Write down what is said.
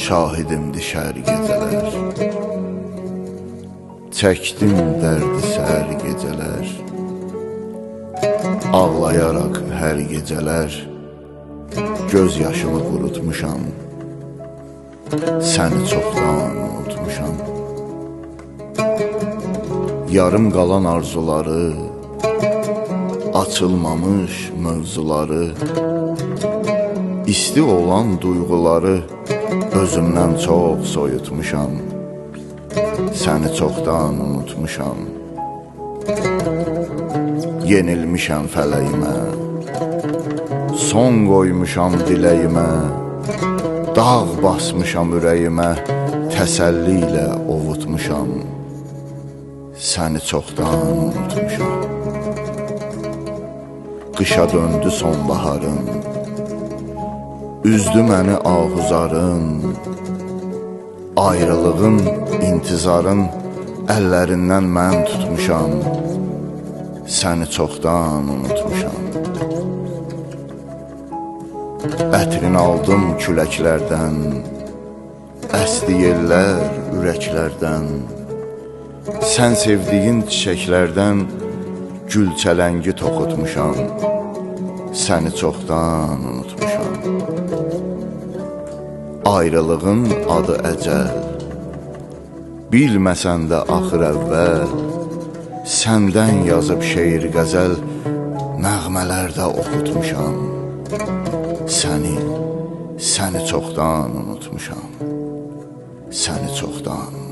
Şahidimdi şər gecələr, çəkdim dərdi səhər gecələr, ağlayaraq hər gecələr, göz yaşımı qurutmuşam, səni çoxdan unutmuşam. Yarım qalan arzuları, açılmamış mövzuları, isti olan duyğuları özümdən çox soyutmuşam, səni çoxdan unutmuşam. Yenilmişəm fələyimə, son qoymuşam diləyimə, dağ basmışam ürəyimə, təsəlli ilə ovutmuşam, səni çoxdan unutmuşam. Qışa döndü sonbaharın, üzdü məni ahuzarın, ayrılığın, intizarın əllərindən mən tutmuşam, səni çoxdan unutmuşam. Ətrini aldım küləklərdən, əsdi yellər ürəklərdən, sən sevdiyin çiçəklərdən gül çələngi toxutmuşam, səni çoxdan unutmuşam. Ayrılığın adı əcəl, bilməsən də axır əvvəl, səndən yazıb şeir qəzəl, nəğmələrdə oxutmuşam, səni çoxdan unutmuşam, səni çoxdan